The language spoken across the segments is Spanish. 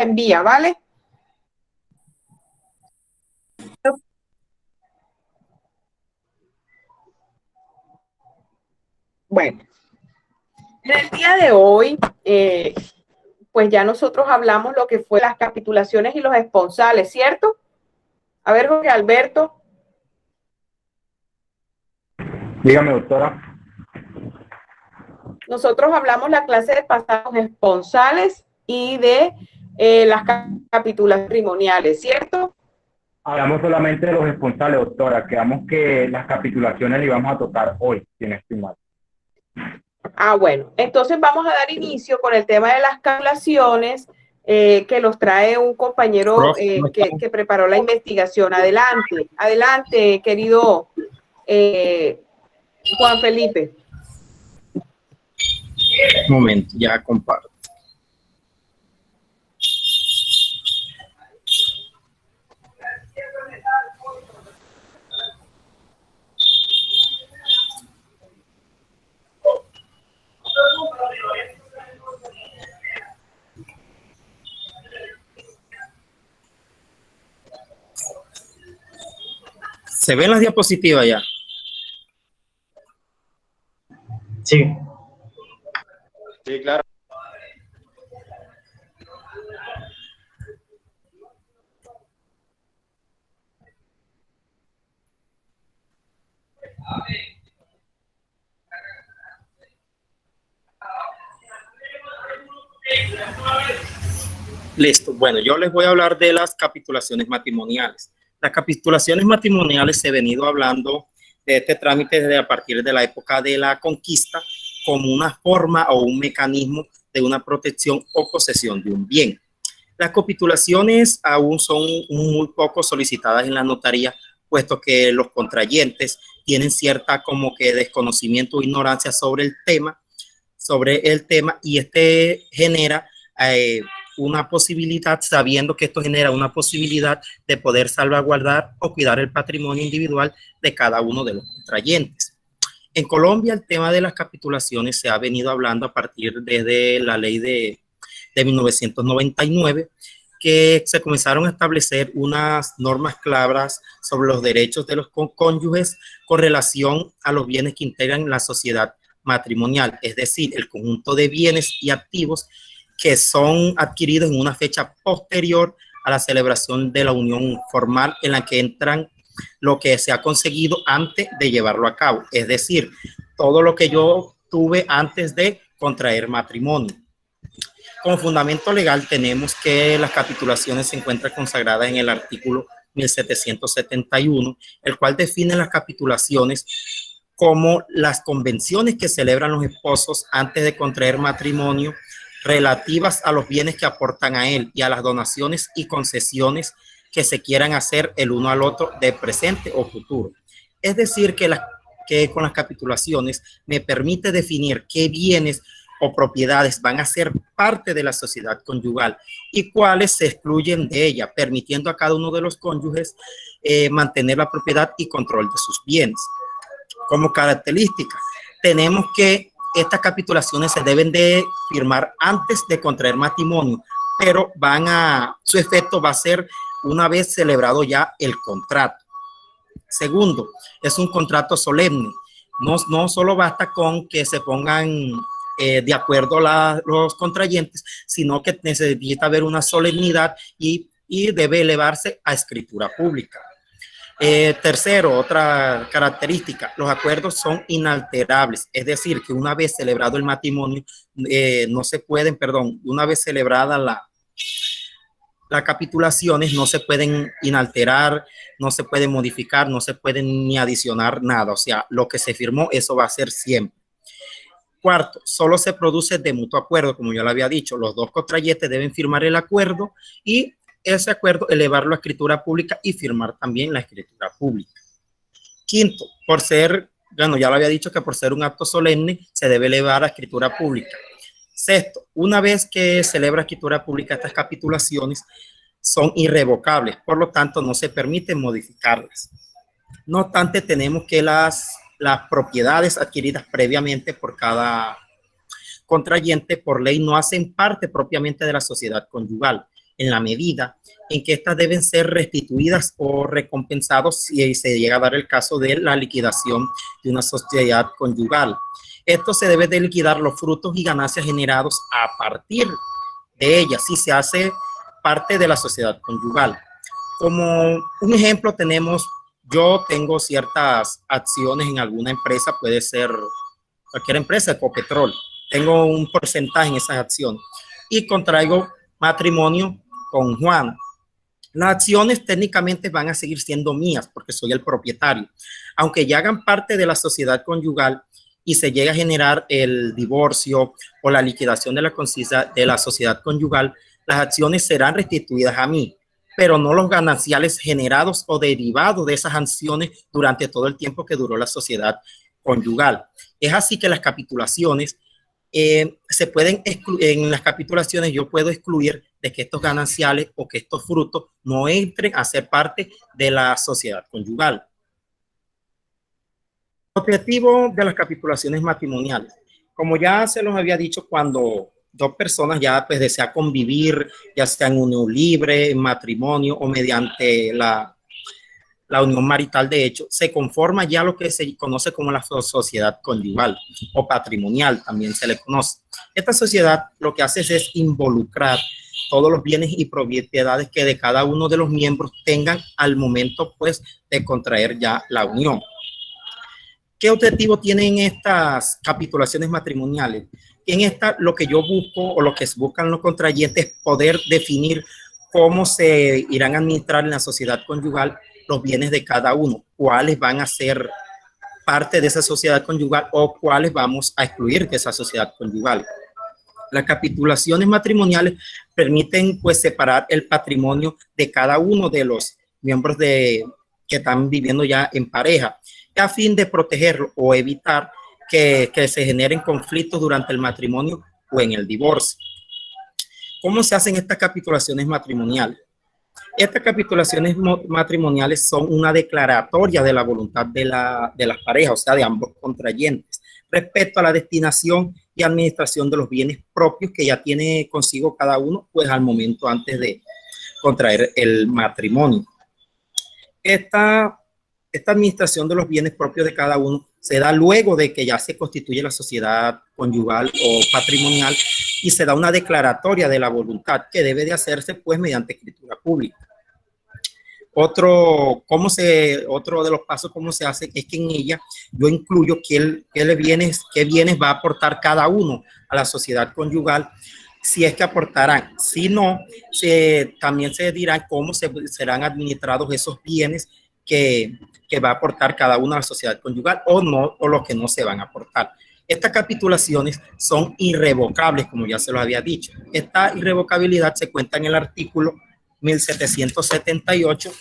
envía, ¿vale? Bueno, en el día de hoy, pues ya nosotros hablamos lo que fue las capitulaciones y los esponsales, ¿cierto? A ver, Jorge Alberto. Dígame, doctora. Nosotros hablamos la clase de pasados esponsales y de las capitulaciones patrimoniales, ¿cierto? Hablamos solamente de los esponsales, doctora. Quedamos que las capitulaciones le íbamos a tocar hoy, sin estimar. Ah, bueno, entonces vamos a dar inicio con el tema de las capitulaciones que los trae un compañero que preparó la investigación. Adelante, adelante, querido Juan Felipe. Un momento, ya comparto. ¿Se ven las diapositivas ya? Sí. Sí, claro. Listo. Bueno, yo les voy a hablar de las capitulaciones matrimoniales. Las capitulaciones matrimoniales se ha venido hablando de este trámite desde a partir de la época de la conquista como una forma o un mecanismo de una protección o posesión de un bien. Las capitulaciones aún son muy poco solicitadas en la notaría, puesto que los contrayentes tienen cierta como que desconocimiento o ignorancia sobre el tema, y este genera una posibilidad, sabiendo que esto genera una posibilidad de poder salvaguardar o cuidar el patrimonio individual de cada uno de los contrayentes. En Colombia, el tema de las capitulaciones se ha venido hablando a partir desde la ley de 1999, que se comenzaron a establecer unas normas claras sobre los derechos de los cónyuges con relación a los bienes que integran la sociedad matrimonial, es decir, el conjunto de bienes y activos que son adquiridos en una fecha posterior a la celebración de la unión formal, en la que entran lo que se ha conseguido antes de llevarlo a cabo, es decir, todo lo que yo tuve antes de contraer matrimonio. Como fundamento legal tenemos que las capitulaciones se encuentran consagradas en el artículo 1771, el cual define las capitulaciones como las convenciones que celebran los esposos antes de contraer matrimonio relativas a los bienes que aportan a él y a las donaciones y concesiones que se quieran hacer el uno al otro de presente o futuro. Es decir, que con las capitulaciones me permite definir qué bienes o propiedades van a ser parte de la sociedad conyugal y cuáles se excluyen de ella, permitiendo a cada uno de los cónyuges mantener la propiedad y control de sus bienes. Como característica, tenemos que estas capitulaciones se deben de firmar antes de contraer matrimonio, pero su efecto va a ser una vez celebrado ya el contrato. Segundo, es un contrato solemne. No solo basta con que se pongan de acuerdo los contrayentes, sino que necesita haber una solemnidad y debe elevarse a escritura pública. Tercero, otra característica, los acuerdos son inalterables, es decir, que una vez celebrado el matrimonio, una vez celebrada las capitulaciones, no se pueden inalterar, no se pueden modificar, no se pueden ni adicionar nada, o sea, lo que se firmó, eso va a ser siempre. Cuarto, solo se produce de mutuo acuerdo, como ya lo había dicho, los dos contrayentes deben firmar el acuerdo y ese acuerdo elevarlo a escritura pública y firmar también la escritura pública. Quinto, ya lo había dicho que por ser un acto solemne se debe elevar a escritura pública. Sexto, una vez que celebra escritura pública, estas capitulaciones son irrevocables, por lo tanto no se permite modificarlas. No obstante, tenemos que las propiedades adquiridas previamente por cada contrayente por ley no hacen parte propiamente de la sociedad conyugal. en la medida en que éstas deben ser restituidas o recompensados si se llega a dar el caso de la liquidación de una sociedad conyugal. Esto se debe de liquidar los frutos y ganancias generados a partir de ella, si se hace parte de la sociedad conyugal. Como un ejemplo tenemos, yo tengo ciertas acciones en alguna empresa, puede ser cualquier empresa, Ecopetrol. Tengo un porcentaje en esas acciones y contraigo matrimonio con Juana. Las acciones técnicamente van a seguir siendo mías porque soy el propietario. Aunque ya hagan parte de la sociedad conyugal y se llegue a generar el divorcio o la liquidación de la sociedad conyugal, las acciones serán restituidas a mí, pero no los gananciales generados o derivados de esas acciones durante todo el tiempo que duró la sociedad conyugal. Es así que las capitulaciones se pueden excluir. En las capitulaciones yo puedo excluir de que estos gananciales o que estos frutos no entren a ser parte de la sociedad conyugal. Objetivo de las capitulaciones matrimoniales. Como ya se los había dicho, cuando dos personas ya pues desean convivir, ya sea en unión libre, en matrimonio o mediante la unión marital de hecho, se conforma ya lo que se conoce como la sociedad conyugal o patrimonial, también se le conoce. Esta sociedad lo que hace es involucrar todos los bienes y propiedades que de cada uno de los miembros tengan al momento pues de contraer ya la unión. ¿Qué objetivo tienen estas capitulaciones matrimoniales? En esta lo que yo busco o lo que buscan los contrayentes es poder definir cómo se irán a administrar en la sociedad conyugal los bienes de cada uno, cuáles van a ser parte de esa sociedad conyugal o cuáles vamos a excluir de esa sociedad conyugal. Las capitulaciones matrimoniales permiten pues separar el patrimonio de cada uno de los miembros que están viviendo ya en pareja, a fin de protegerlo o evitar que se generen conflictos durante el matrimonio o en el divorcio. ¿Cómo se hacen estas capitulaciones matrimoniales? Estas capitulaciones matrimoniales son una declaratoria de la voluntad de las parejas, o sea, de ambos contrayentes, respecto a la destinación y administración de los bienes propios que ya tiene consigo cada uno, pues al momento antes de contraer el matrimonio. Esta administración de los bienes propios de cada uno se da luego de que ya se constituye la sociedad conyugal o patrimonial y se da una declaratoria de la voluntad que debe de hacerse pues mediante escritura pública. Otro de los pasos cómo se hace es que en ella yo incluyo qué bienes va a aportar cada uno a la sociedad conyugal, si es que aportarán. Si no, también se dirá cómo serán administrados esos bienes que va a aportar cada uno a la sociedad conyugal o no, o los que no se van a aportar. Estas capitulaciones son irrevocables, como ya se lo había dicho. Esta irrevocabilidad se cuenta en el artículo 1778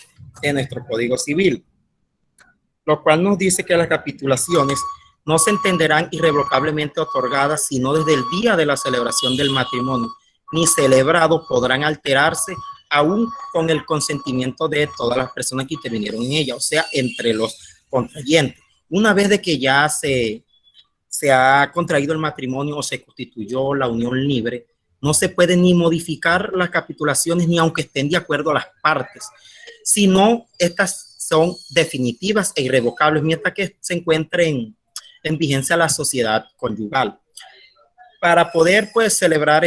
de nuestro Código Civil, lo cual nos dice que las capitulaciones no se entenderán irrevocablemente otorgadas sino desde el día de la celebración del matrimonio, ni celebrado podrán alterarse aún con el consentimiento de todas las personas que intervinieron en ella, o sea, entre los contrayentes. Una vez de que ya se ha contraído el matrimonio o se constituyó la unión libre, no se puede ni modificar las capitulaciones ni aunque estén de acuerdo a las partes, sino estas son definitivas e irrevocables mientras que se encuentren en vigencia la sociedad conyugal. Para poder pues celebrar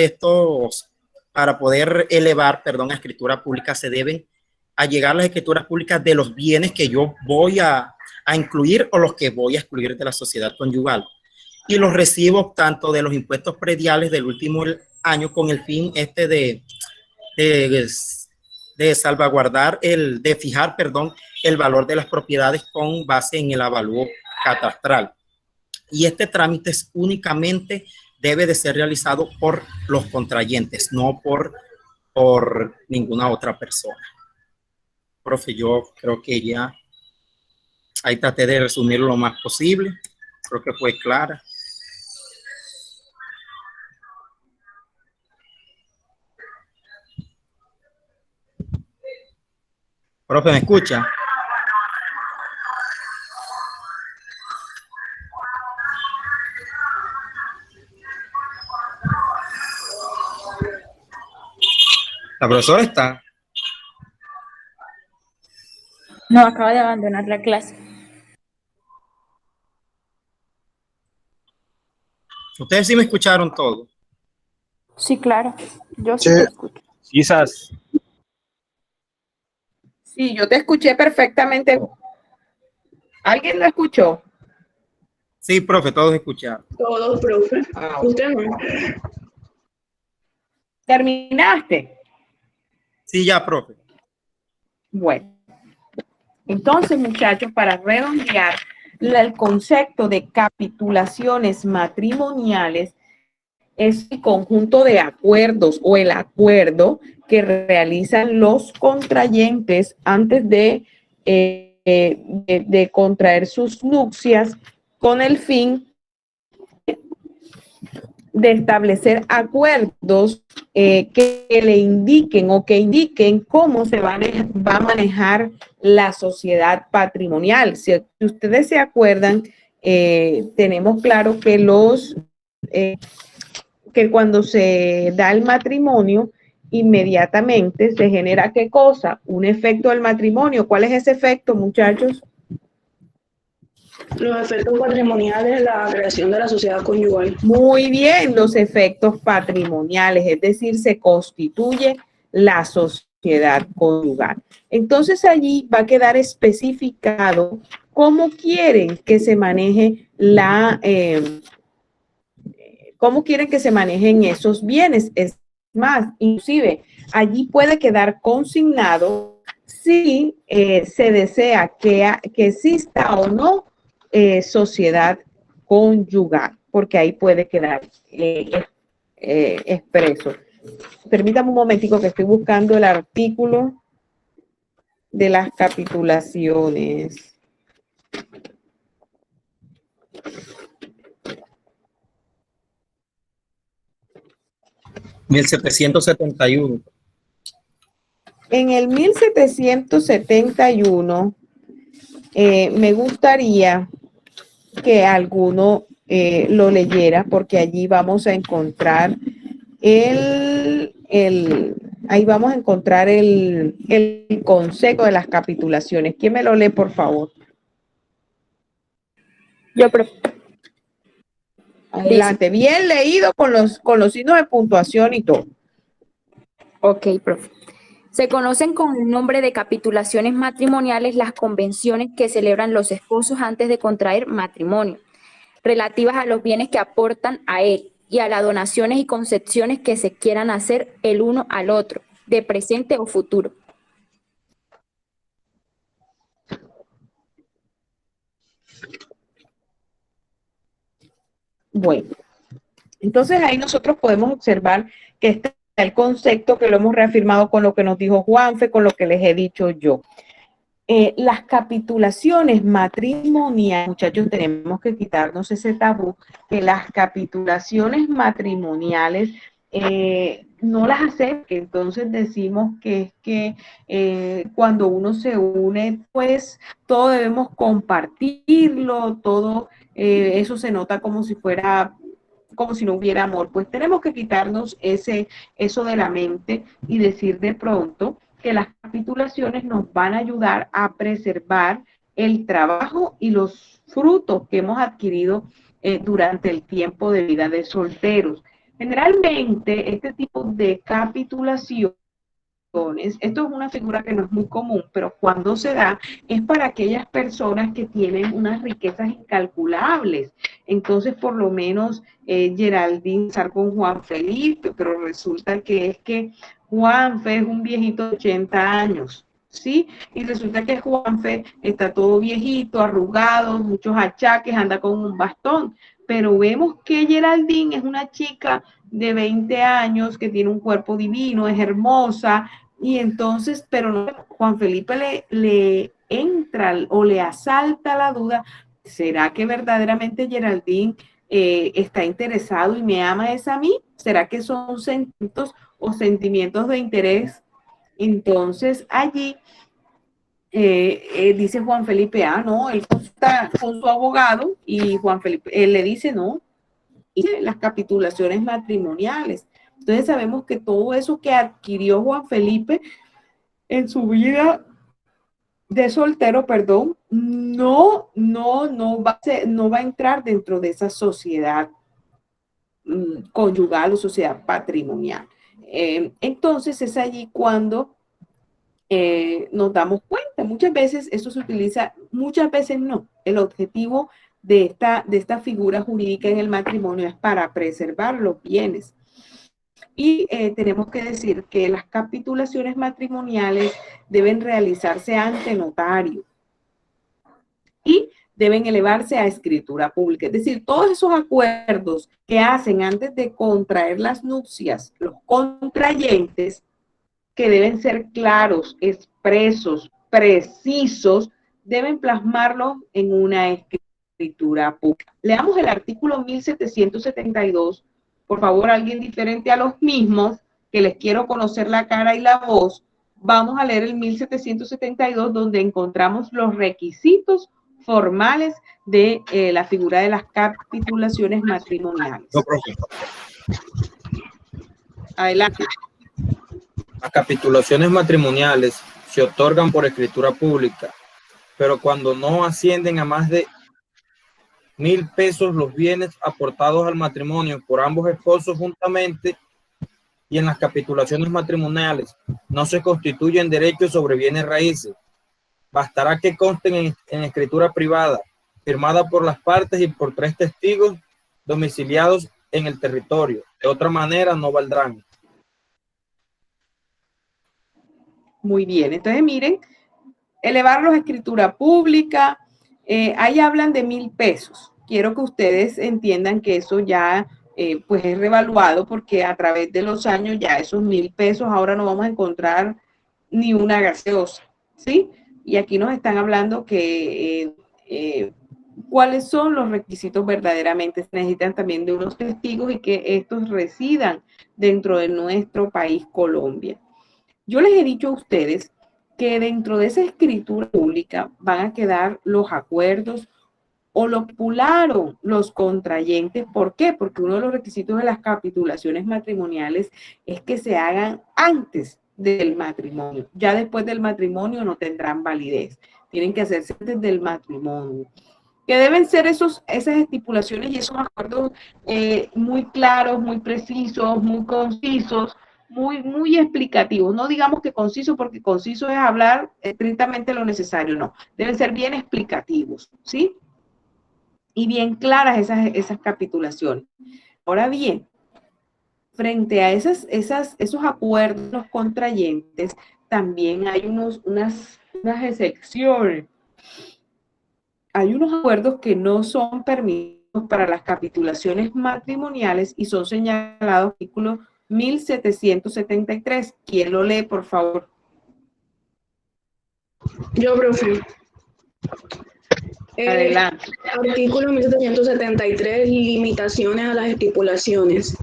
para poder elevar, a escritura pública se deben allegar las escrituras públicas de los bienes que yo voy a incluir o los que voy a excluir de la sociedad conyugal y los recibos tanto de los impuestos prediales del último año con el fin de salvaguardar de fijar el valor de las propiedades con base en el avalúo catastral. Y este trámite únicamente debe de ser realizado por los contrayentes, no por ninguna otra persona. Profe, yo creo que ya ahí traté de resumirlo lo más posible. Creo que fue clara. Profe, ¿me escucha? La profesor está. No, acaba de abandonar la clase. Ustedes sí me escucharon todo. Sí, claro. Yo sí te escucho. Quizás. Sí, yo te escuché perfectamente. ¿Alguien lo escuchó? Sí, profe, todos escucharon. Todos, profe. Usted no. ¿Terminaste? Sí, ya, profe. Bueno, entonces, muchachos, para redondear, el concepto de capitulaciones matrimoniales es el conjunto de acuerdos o el acuerdo que realizan los contrayentes antes de contraer sus nupcias con el fin de establecer acuerdos que le indiquen o que indiquen cómo se va a manejar la sociedad patrimonial. Si ustedes se acuerdan, tenemos claro que que cuando se da el matrimonio, inmediatamente se genera ¿qué cosa? Un efecto del matrimonio. ¿Cuál es ese efecto, muchachos? Los efectos patrimoniales de la creación de la sociedad conyugal. Muy bien, los efectos patrimoniales, es decir, se constituye la sociedad conyugal. Entonces allí va a quedar especificado cómo quieren que se maneje cómo quieren que se manejen esos bienes. Es más, inclusive allí puede quedar consignado si se desea que exista o no sociedad conyugal, porque ahí puede quedar expreso. Permítame un momentico que estoy buscando el artículo de las capitulaciones. (1771). En el 1771, me gustaría que alguno lo leyera, porque allí vamos a encontrar ahí vamos a encontrar el concepto de las capitulaciones. ¿Quién me lo lee, por favor? Yo, profe. Adelante, bien leído con los signos de puntuación y todo. Ok, profe. Se conocen con el nombre de capitulaciones matrimoniales las convenciones que celebran los esposos antes de contraer matrimonio, relativas a los bienes que aportan a él y a las donaciones y concesiones que se quieran hacer el uno al otro, de presente o futuro. Bueno, entonces ahí nosotros podemos observar que está el concepto que lo hemos reafirmado con lo que nos dijo Juanfe, con lo que les he dicho yo. Las capitulaciones matrimoniales, muchachos, tenemos que quitarnos ese tabú, que las capitulaciones matrimoniales no las aceptan. Entonces decimos que es que cuando uno se une, pues todo debemos compartirlo, todo eso se nota como si fuera, como si no hubiera amor. Pues tenemos que quitarnos eso de la mente y decir de pronto que las capitulaciones nos van a ayudar a preservar el trabajo y los frutos que hemos adquirido durante el tiempo de vida de solteros. Generalmente, este tipo de capitulación, esto es una figura que no es muy común, pero cuando se da es para aquellas personas que tienen unas riquezas incalculables. Entonces, por lo menos, Geraldine estar con Juan Felipe, pero resulta que es que Juanfe es un viejito de 80 años, ¿sí? Y resulta que Juanfe está todo viejito, arrugado, muchos achaques, anda con un bastón, pero vemos que Geraldine es una chica de 20 años que tiene un cuerpo divino, es hermosa, y entonces, pero no, Juan Felipe le entra o le asalta la duda, ¿será que verdaderamente Geraldine está interesado y me ama es a mí? ¿Será que son sentimientos o sentimientos de interés? Entonces allí dice Juan Felipe, no, él está con su abogado y Juan Felipe, él le dice no, y las capitulaciones matrimoniales. Entonces sabemos que todo eso que adquirió Juan Felipe en su vida de soltero, perdón, no va a entrar dentro de esa sociedad conyugal o sociedad patrimonial. Entonces es allí cuando nos damos cuenta. Muchas veces eso se utiliza, muchas veces no. El objetivo de esta figura jurídica en el matrimonio es para preservar los bienes. Y tenemos que decir que las capitulaciones matrimoniales deben realizarse ante notario y deben elevarse a escritura pública. Es decir, todos esos acuerdos que hacen antes de contraer las nupcias los contrayentes, que deben ser claros, expresos, precisos, deben plasmarlos en una escritura pública. Leamos el artículo 1772. Por favor, alguien diferente a los mismos, que les quiero conocer la cara y la voz. Vamos a leer el 1772, donde encontramos los requisitos formales de la figura de las capitulaciones matrimoniales. No, profe. Adelante. Las capitulaciones matrimoniales se otorgan por escritura pública, pero cuando no ascienden a más de 1,000 pesos los bienes aportados al matrimonio por ambos esposos juntamente, y en las capitulaciones matrimoniales no se constituyen derechos sobre bienes raíces. Bastará que consten en escritura privada, firmada por las partes y por 3 testigos domiciliados en el territorio. De otra manera no valdrán. Muy bien, entonces miren, elevarlos a escritura pública, ahí hablan de 1,000 pesos. Quiero que ustedes entiendan que eso ya pues es revaluado, porque a través de los años ya esos 1,000 pesos ahora no vamos a encontrar ni una gaseosa, ¿sí? Y aquí nos están hablando que cuáles son los requisitos verdaderamente. Se necesitan también de unos testigos y que estos residan dentro de nuestro país, Colombia. Yo les he dicho a ustedes que dentro de esa escritura pública van a quedar los acuerdos o lo pularon los contrayentes. ¿Por qué? Porque uno de los requisitos de las capitulaciones matrimoniales es que se hagan antes del matrimonio. Ya después del matrimonio no tendrán validez. Tienen que hacerse antes del matrimonio. Que deben ser esas estipulaciones y esos acuerdos muy claros, muy precisos, muy concisos, muy explicativos. No digamos que conciso, porque conciso es hablar estrictamente lo necesario, no. Deben ser bien explicativos, ¿sí? Y bien claras esas capitulaciones. Ahora bien, frente a esos acuerdos, los contrayentes, también hay unas excepciones. Hay unos acuerdos que no son permitidos para las capitulaciones matrimoniales y son señalados en el artículo 1773. ¿Quién lo lee, por favor? Yo, profe. Adelante. Artículo 1773, limitaciones a las estipulaciones.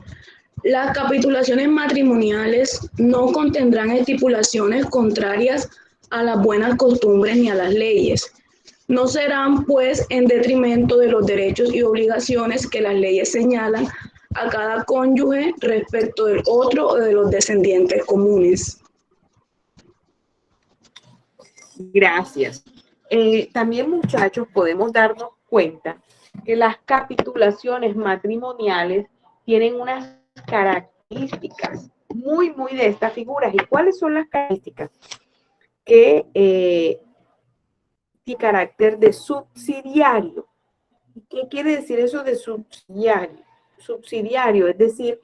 Las capitulaciones matrimoniales no contendrán estipulaciones contrarias a las buenas costumbres ni a las leyes. No serán, pues, en detrimento de los derechos y obligaciones que las leyes señalan a cada cónyuge respecto del otro o de los descendientes comunes. Gracias. También, muchachos, podemos darnos cuenta que las capitulaciones matrimoniales tienen unas características muy de estas figuras. ¿Y cuáles son las características? Que tiene carácter de subsidiario. ¿Qué quiere decir eso de subsidiario? Subsidiario, es decir,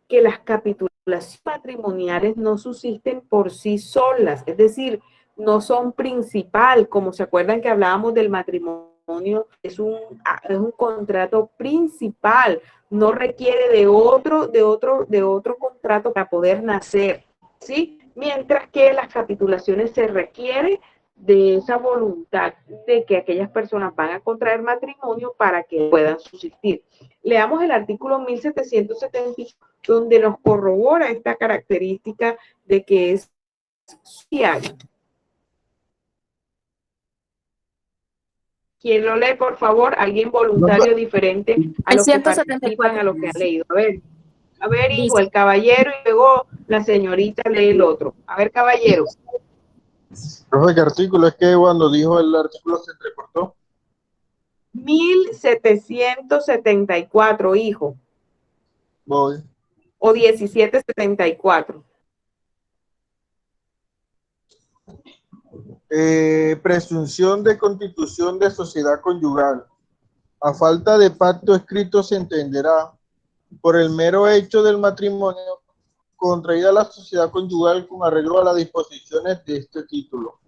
que las capitulaciones matrimoniales no subsisten por sí solas, es decir, no son principal, como se acuerdan que hablábamos del matrimonio, es un contrato principal, no requiere de otro contrato para poder nacer, ¿sí? Mientras que las capitulaciones se requiere de esa voluntad de que aquellas personas van a contraer matrimonio para que puedan subsistir. Leamos el artículo 1770, donde nos corrobora esta característica de que es subsidiario. ¿Quién lo lee, por favor? Alguien voluntario diferente a los que participan, a los que han leído. A ver. A ver, hijo, Dice, el caballero y luego la señorita lee el otro. A ver, caballero. Profe, ¿qué artículo? Es que cuando dijo el artículo se entrecortó. 1774, hijo. Voy. O 1774. Presunción de constitución de sociedad conyugal. A falta de pacto escrito se entenderá por el mero hecho del matrimonio contraída la sociedad conyugal con arreglo a las disposiciones de este título.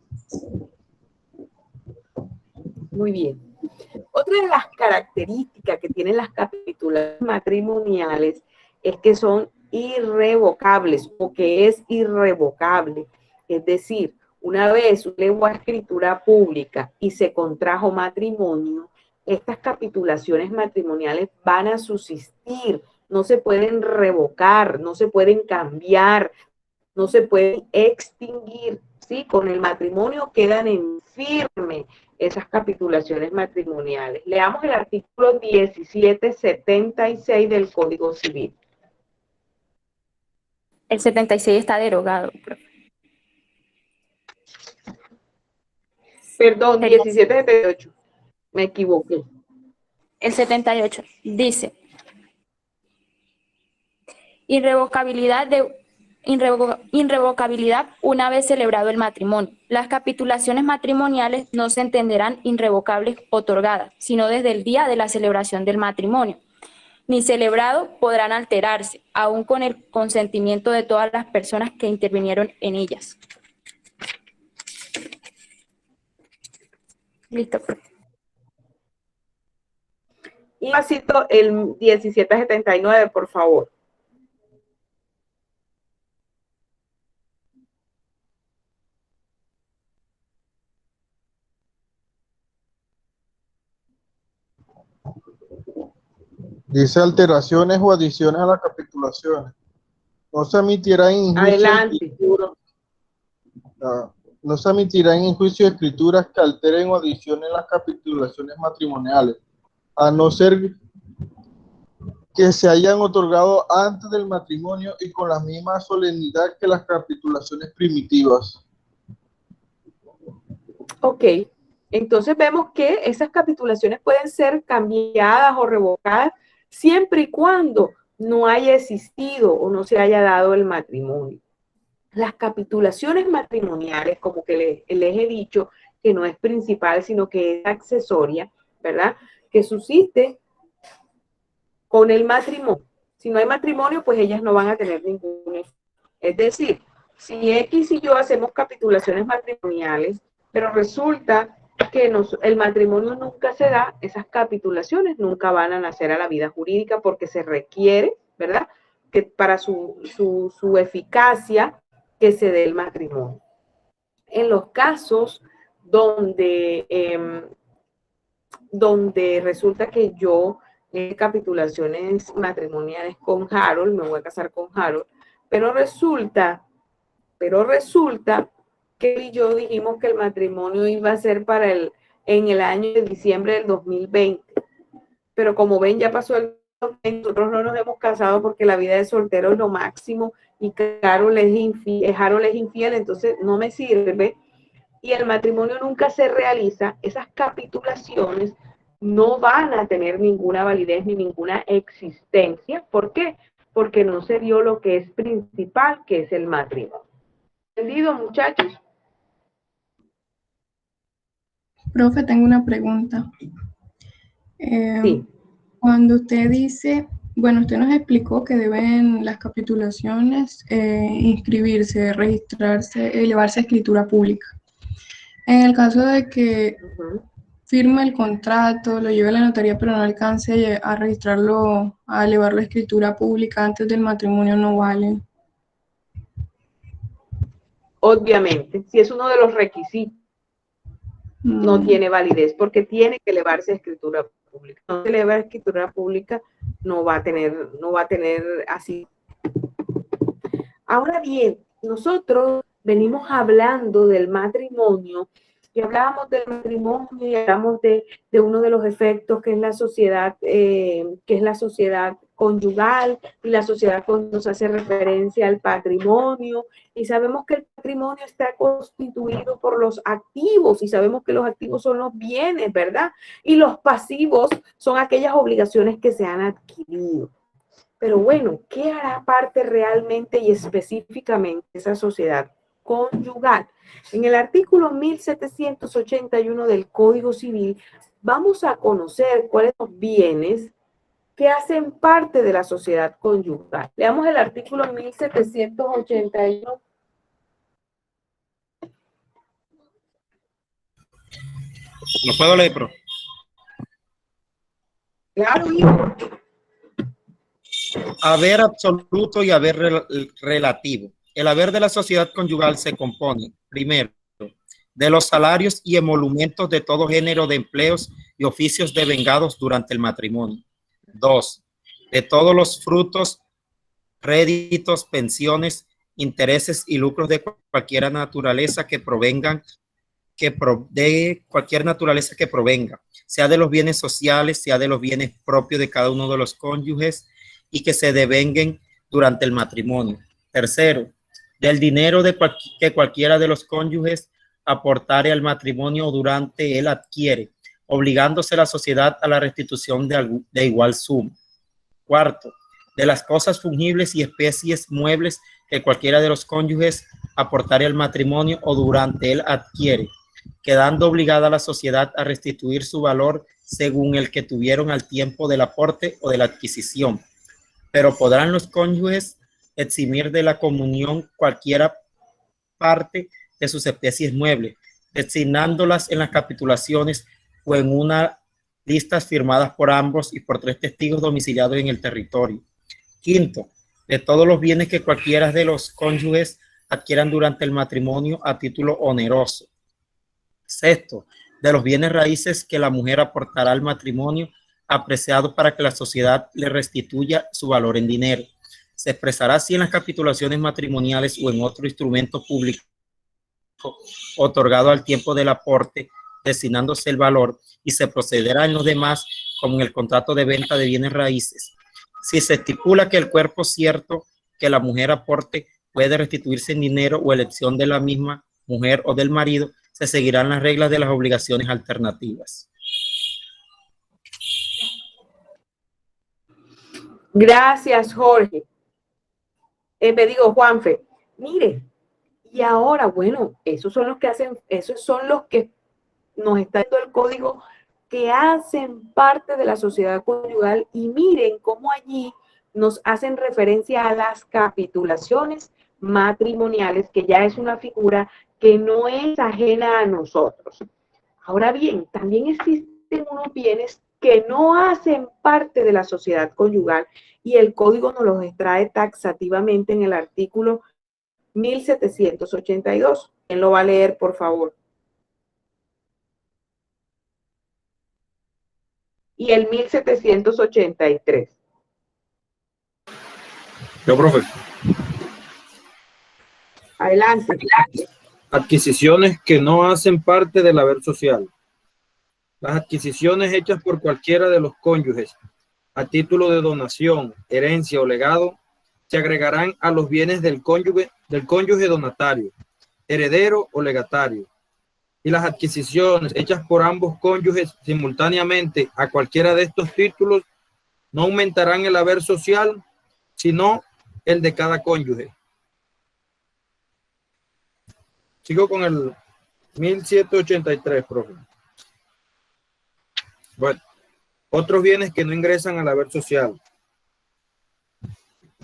Muy bien. Otra de las características que tienen las capitulaciones matrimoniales es que son irrevocables o que es irrevocable. Es decir, una vez llegó a escritura pública y se contrajo matrimonio, estas capitulaciones matrimoniales van a subsistir, no se pueden revocar, no se pueden cambiar, no se pueden extinguir, ¿sí? Con el matrimonio quedan en firme esas capitulaciones matrimoniales. Leamos el artículo 1776 del Código Civil. el 76 está derogado, profe. Perdón, 1778. Me equivoqué. El 78 dice, irrevocabilidad una vez celebrado el matrimonio. Las capitulaciones matrimoniales no se entenderán irrevocables otorgadas, sino desde el día de la celebración del matrimonio. Ni celebrado podrán alterarse, aun con el consentimiento de todas las personas que intervinieron en ellas. Listo, profe. Y pasito el 1779, por favor. Dice alteraciones o adiciones a las capitulaciones. No se emitirá en juicio escrituras. No se emitirá en juicio escrituras que alteren o adicionen las capitulaciones matrimoniales, a no ser que se hayan otorgado antes del matrimonio y con la misma solemnidad que las capitulaciones primitivas. Ok, entonces vemos que esas capitulaciones pueden ser cambiadas o revocadas siempre y cuando no haya existido o no se haya dado el matrimonio. Las capitulaciones matrimoniales, como que les he dicho, que no es principal, sino que es accesoria, ¿verdad? Que subsiste con el matrimonio. Si no hay matrimonio, pues ellas no van a tener ningún efecto. Es decir, si X y yo hacemos capitulaciones matrimoniales, pero resulta que el matrimonio nunca se da, esas capitulaciones nunca van a nacer a la vida jurídica porque se requiere, ¿verdad?, que para su eficacia que se dé el matrimonio. En los casos donde resulta que yo capitulaciones matrimoniales con Harold, me voy a casar con Harold, pero resulta que él y yo dijimos que el matrimonio iba a ser en el año de diciembre del 2020, pero como ven ya pasó el 2020, nosotros no nos hemos casado porque la vida de soltero es lo máximo y Harold es infiel, entonces no me sirve y el matrimonio nunca se realiza. Esas capitulaciones no van a tener ninguna validez ni ninguna existencia. ¿Por qué? Porque no se dio lo que es principal, que es el matrimonio. ¿Entendido, muchachos? Profe, tengo una pregunta. Sí. Cuando usted dice, bueno, usted nos explicó que deben las capitulaciones inscribirse, registrarse, elevarse a escritura pública. En el caso de que firme el contrato, lo lleve a la notaría, pero no alcance a registrarlo, a elevarlo a escritura pública antes del matrimonio, no vale. Obviamente, si es uno de los requisitos, no tiene validez porque tiene que elevarse a escritura pública. No se eleva a escritura pública, no va a tener así. Ahora bien, nosotros venimos hablando del matrimonio y hablábamos del matrimonio y hablamos de uno de los efectos que es la sociedad conyugal, y la sociedad nos hace referencia al patrimonio, y sabemos que el patrimonio está constituido por los activos, y sabemos que los activos son los bienes, ¿verdad? Y los pasivos son aquellas obligaciones que se han adquirido. Pero bueno, ¿qué hará parte realmente y específicamente esa sociedad conyugal? En el artículo 1781 del Código Civil vamos a conocer cuáles son los bienes que hacen parte de la sociedad conyugal. Leamos el artículo 1781. ¿Lo puedo leer, pro? Claro, hijo. Haber absoluto y haber relativo. El haber de la sociedad conyugal se compone, primero, de los salarios y emolumentos de todo género de empleos y oficios devengados durante el matrimonio. 2. De todos los frutos, réditos, pensiones, intereses y lucros de cualquier naturaleza que provengan, de cualquier naturaleza que provenga, sea de los bienes sociales, sea de los bienes propios de cada uno de los cónyuges y que se devenguen durante el matrimonio. Tercero, del dinero que cualquiera de los cónyuges aportare al matrimonio o durante él adquiere, obligándose la sociedad a la restitución de igual suma. Cuarto, de las cosas fungibles y especies muebles que cualquiera de los cónyuges aportare al matrimonio o durante él adquiere, quedando obligada la sociedad a restituir su valor según el que tuvieron al tiempo del aporte o de la adquisición. Pero podrán los cónyuges eximir de la comunión cualquiera parte de sus especies muebles, designándolas en las capitulaciones o en una listas firmadas por ambos y por 3 testigos domiciliados en el territorio. Quinto, de todos los bienes que cualquiera de los cónyuges adquieran durante el matrimonio a título oneroso. Sexto, de los bienes raíces que la mujer aportará al matrimonio, apreciado para que la sociedad le restituya su valor en dinero. Se expresará así en las capitulaciones matrimoniales o en otro instrumento público otorgado al tiempo del aporte, designándose el valor, y se procederá en los demás como en el contrato de venta de bienes raíces. Si se estipula que el cuerpo cierto que la mujer aporte puede restituirse en dinero o elección de la misma mujer o del marido, se seguirán las reglas de las obligaciones alternativas. Gracias, Jorge. Me digo, Juanfe, mire, y ahora, bueno, esos son los que nos está dando el código que hacen parte de la sociedad conyugal, y miren cómo allí nos hacen referencia a las capitulaciones matrimoniales, que ya es una figura que no es ajena a nosotros. Ahora bien, también existen unos bienes que no hacen parte de la sociedad conyugal, y el código nos los extrae taxativamente en el artículo 1782. ¿Quién lo va a leer, por favor? Y el 1783. Yo, profe. Adelante. Adquisiciones que no hacen parte del haber social. Las adquisiciones hechas por cualquiera de los cónyuges a título de donación, herencia o legado se agregarán a los bienes del cónyuge donatario, heredero o legatario. Y las adquisiciones hechas por ambos cónyuges simultáneamente a cualquiera de estos títulos no aumentarán el haber social, sino el de cada cónyuge. Sigo con el 1783, profe. Bueno, otros bienes que no ingresan al haber social.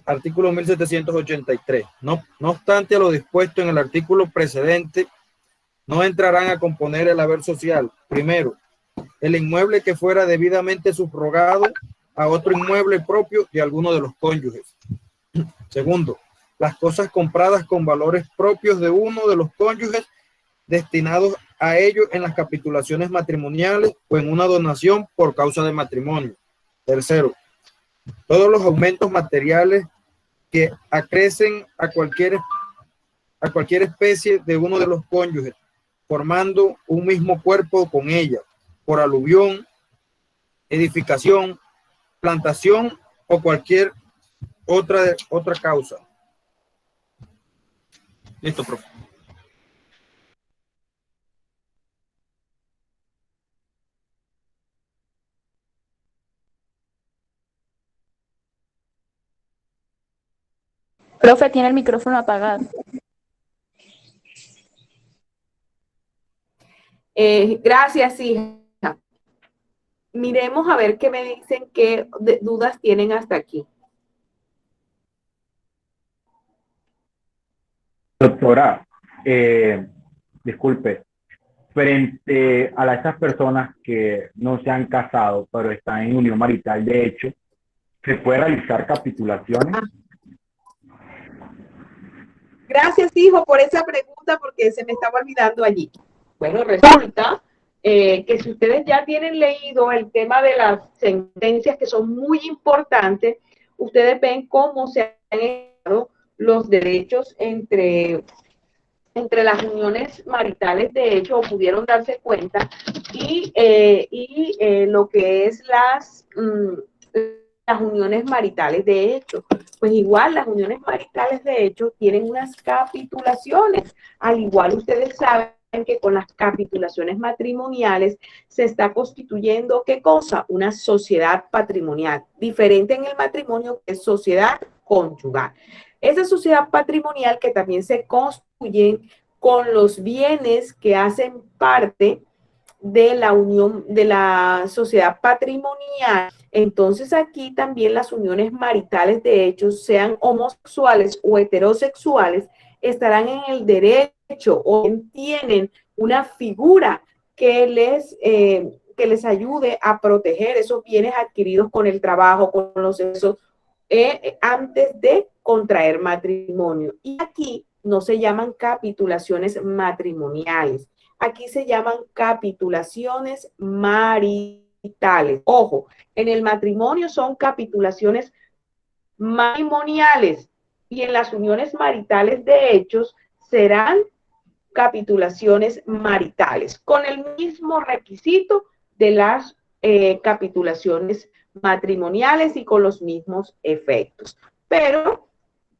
Artículo 1783. No obstante a lo dispuesto en el artículo precedente, no entrarán a componer el haber social. Primero, el inmueble que fuera debidamente subrogado a otro inmueble propio de alguno de los cónyuges. Segundo, las cosas compradas con valores propios de uno de los cónyuges destinados a ello en las capitulaciones matrimoniales o en una donación por causa de matrimonio. Tercero, todos los aumentos materiales que acrecen a cualquier especie de uno de los cónyuges, formando un mismo cuerpo con ella, por aluvión, edificación, plantación o cualquier otra causa. Listo, profe. Profe, tiene el micrófono apagado. Gracias, hija. Miremos a ver qué me dicen, qué dudas tienen hasta aquí. Doctora, disculpe, frente a esas personas que no se han casado, pero están en unión marital de hecho, ¿se puede realizar capitulaciones? Gracias, hijo, por esa pregunta, porque se me estaba olvidando allí. Bueno, resulta que si ustedes ya tienen leído el tema de las sentencias, que son muy importantes, ustedes ven cómo se han dado los derechos entre las uniones maritales, de hecho, pudieron darse cuenta, y lo que es las uniones maritales, de hecho, pues igual las uniones maritales, de hecho, tienen unas capitulaciones. Al igual, ustedes saben que con las capitulaciones matrimoniales se está constituyendo, ¿qué cosa? Una sociedad patrimonial, diferente en el matrimonio, que es sociedad conyugal. Esa sociedad patrimonial que también se construye con los bienes que hacen parte de la unión, de la sociedad patrimonial. Entonces aquí también las uniones maritales, de hecho, sean homosexuales o heterosexuales, estarán en el derecho o tienen una figura que les ayude a proteger esos bienes adquiridos con el trabajo, con los sexos, antes de contraer matrimonio. Y aquí no se llaman capitulaciones matrimoniales. Aquí se llaman capitulaciones maritales. Ojo, en el matrimonio son capitulaciones matrimoniales y en las uniones maritales de hechos serán capitulaciones maritales, con el mismo requisito de las capitulaciones matrimoniales y con los mismos efectos, pero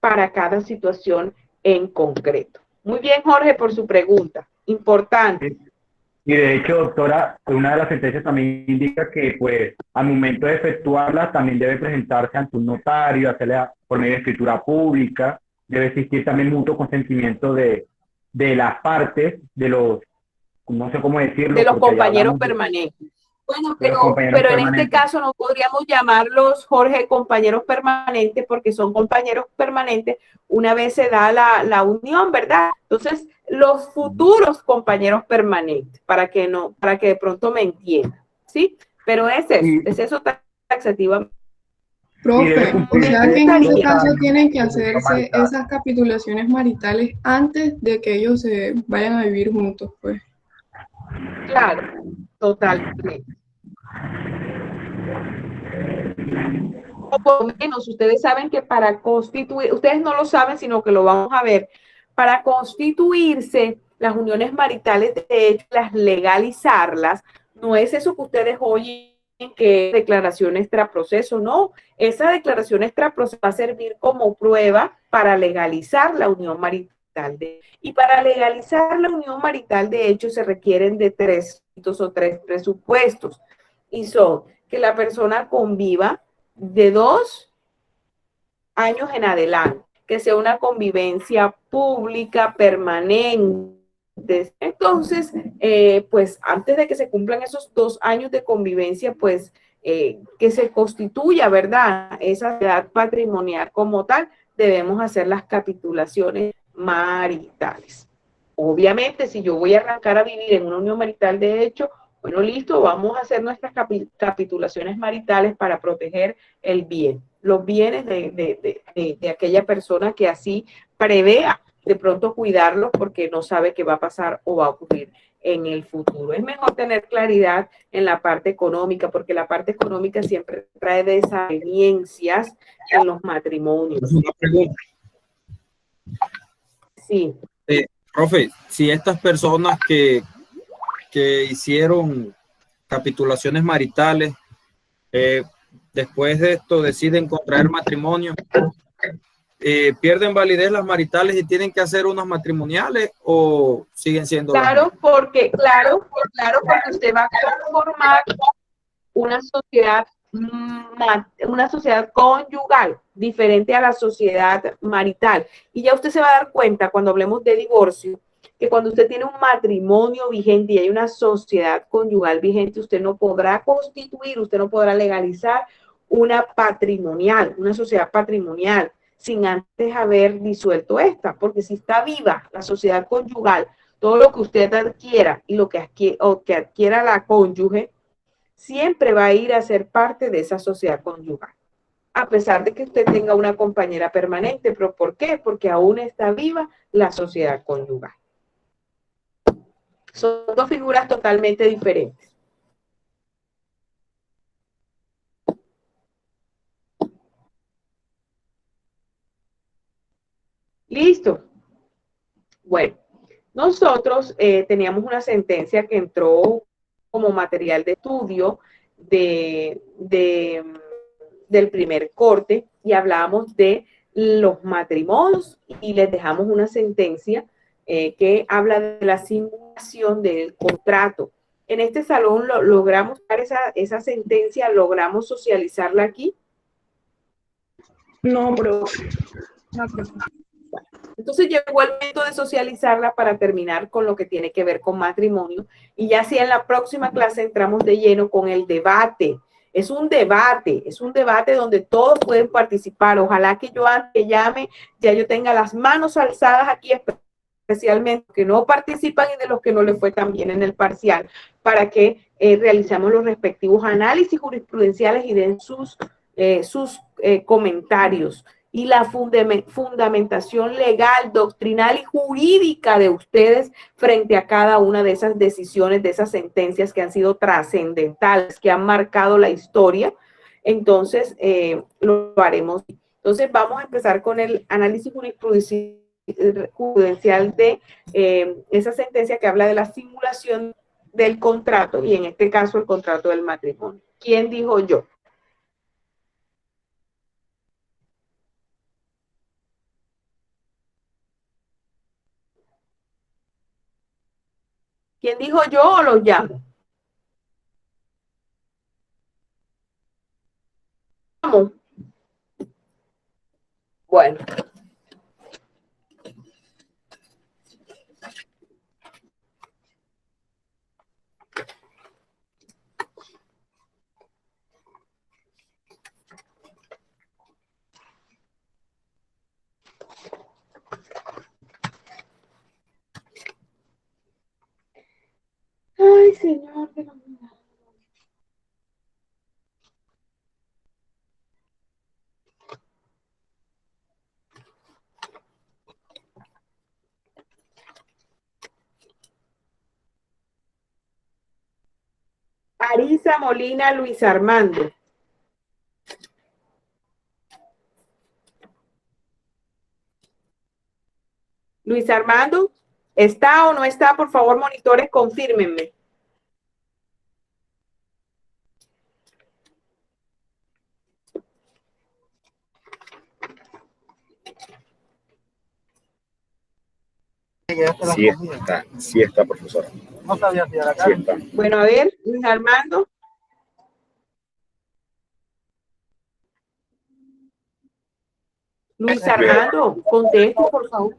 para cada situación en concreto. Muy bien, Jorge, por su pregunta. Importante. Y de hecho, doctora, una de las sentencias también indica que, pues, al momento de efectuarla, también debe presentarse ante un notario, hacerla por medio de escritura pública, debe existir también mutuo consentimiento de las partes, de los, no sé cómo decirlo. De los compañeros permanentes. Bueno, pero en este caso no podríamos llamarlos, Jorge, compañeros permanentes, porque son compañeros permanentes una vez se da la unión, ¿verdad? Entonces, los futuros compañeros permanentes, para que de pronto me entiendan, ¿sí? Pero es eso taxativamente. Profe, o sea que en este caso tienen que hacerse esas capitulaciones maritales antes de que ellos se vayan a vivir juntos, pues. Claro, totalmente. O por lo menos, ustedes saben que para constituir, ustedes no lo saben, sino que lo vamos a ver, para constituirse las uniones maritales, de hecho, las legalizarlas, no es eso que ustedes oyen que declaración extraproceso, no, esa declaración extraproceso va a servir como prueba para legalizar la unión marital. Y para legalizar la unión marital, de hecho, se requieren de tres presupuestos, y son que la persona conviva de 2 años en adelante, que sea una convivencia pública permanente. Entonces, pues antes de que se cumplan esos 2 años de convivencia, pues que se constituya, ¿verdad?, esa sociedad patrimonial como tal, debemos hacer las capitulaciones maritales. Obviamente, si yo voy a arrancar a vivir en una unión marital de hecho, bueno, listo, vamos a hacer nuestras capitulaciones maritales para proteger el bien, los bienes de aquella persona que así prevea de pronto cuidarlos porque no sabe qué va a pasar o va a ocurrir en el futuro. Es mejor tener claridad en la parte económica, porque la parte económica siempre trae desavenencias en los matrimonios. Una pregunta. Sí. Profe, si estas personas que hicieron capitulaciones maritales después de esto deciden contraer matrimonio, ¿pierden validez las maritales y tienen que hacer unas matrimoniales o siguen siendo? Claro, porque usted va a formar una sociedad conyugal diferente a la sociedad marital. Y ya usted se va a dar cuenta cuando hablemos de divorcio, que cuando usted tiene un matrimonio vigente y hay una sociedad conyugal vigente, usted no podrá constituir, usted no podrá legalizar una patrimonial, una sociedad patrimonial, sin antes haber disuelto esta, porque si está viva la sociedad conyugal, todo lo que usted adquiera y lo que adquiera la cónyuge, siempre va a ir a ser parte de esa sociedad conyugal, a pesar de que usted tenga una compañera permanente. ¿Pero por qué? Porque aún está viva la sociedad conyugal. Son dos figuras totalmente diferentes. ¿Listo? Bueno, nosotros teníamos una sentencia que entró como material de estudio del primer corte y hablábamos de los matrimonios y les dejamos una sentencia que habla de la simulación del contrato. En este salón logramos dar esa sentencia, logramos socializarla aquí. No, profe. No, profe. Entonces llegó el momento de socializarla para terminar con lo que tiene que ver con matrimonio, y ya si en la próxima clase entramos de lleno con el debate. Es un debate donde todos pueden participar. Ojalá que yo antes que llame ya yo tenga las manos alzadas aquí, especialmente que no participan y de los que no les fue tan bien en el parcial, para que realicemos los respectivos análisis jurisprudenciales y den sus comentarios y la fundamentación legal, doctrinal y jurídica de ustedes frente a cada una de esas decisiones, de esas sentencias que han sido trascendentales, que han marcado la historia. Entonces, lo haremos. Entonces, vamos a empezar con el análisis jurisprudencial de esa sentencia que habla de la simulación del contrato, y en este caso el contrato del matrimonio. ¿Quién dijo yo? ¿Quién dijo yo o los llamo? ¿Vamos? Bueno. Ay, Señor de la vida. Arisa Molina Luis Armando. Luis Armando, ¿está o no está? Por favor, monitores, confírmenme. Sí está, profesora. No sabía si era acá. Sí está. Bueno, a ver, Luis Armando. Luis Armando, conteste, por favor.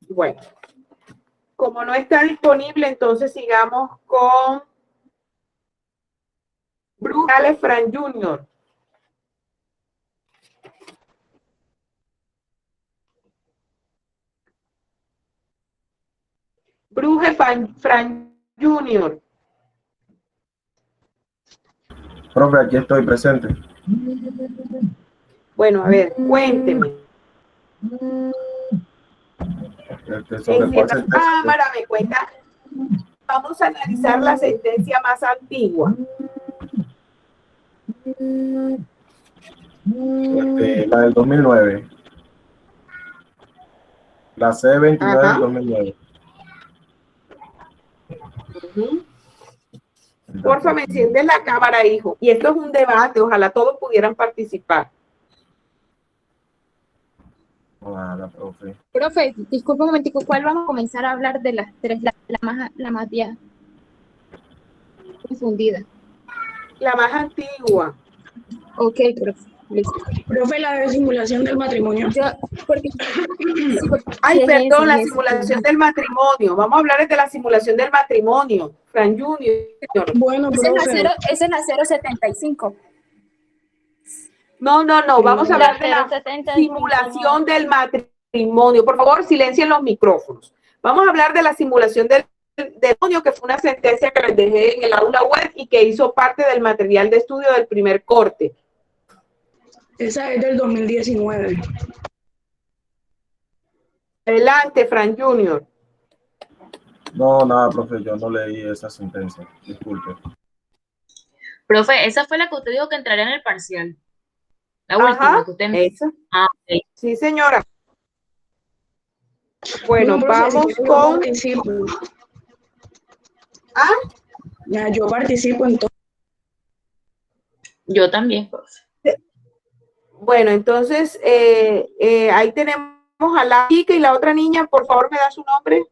Bueno, como no está disponible, entonces sigamos con Brujale Fran Jr. Bruje Fran Jr. Profe, aquí estoy presente. Bueno, a ver, cuénteme. Encienda la cámara, me cuenta. Vamos a analizar la sentencia más antigua. La del 2009. La C29 Ajá. del 2009. Porfa, me enciendes la cámara, hijo. Y esto es un debate, ojalá todos pudieran participar. Hola, profe. Profe, disculpe un momentico, ¿cuál vamos a comenzar a hablar de las tres, la más vieja? Confundida. La más antigua. Ok, profe, listo. Profe, la de simulación del matrimonio. Ay, perdón, la simulación del matrimonio. Vamos a hablar de la simulación del matrimonio. Fran Junior. Bueno, profe. Esa es la 075. No, vamos a hablar de la simulación del matrimonio. Por favor, silencien los micrófonos. Vamos a hablar de la simulación del matrimonio, que fue una sentencia que les dejé en el aula web y que hizo parte del material de estudio del primer corte. Esa es del 2019. Adelante, Fran Junior. No, nada, profe, yo no leí esa sentencia. Disculpe. Profe, esa fue la que usted dijo que entraría en el parcial. La última que usted me... Esa. Okay. Sí, señora. Bueno, profe, vamos si con... Ya, yo participo en todo. Yo también, profe. Bueno, entonces, ahí tenemos a la chica y la otra niña. Por favor, ¿me da su nombre?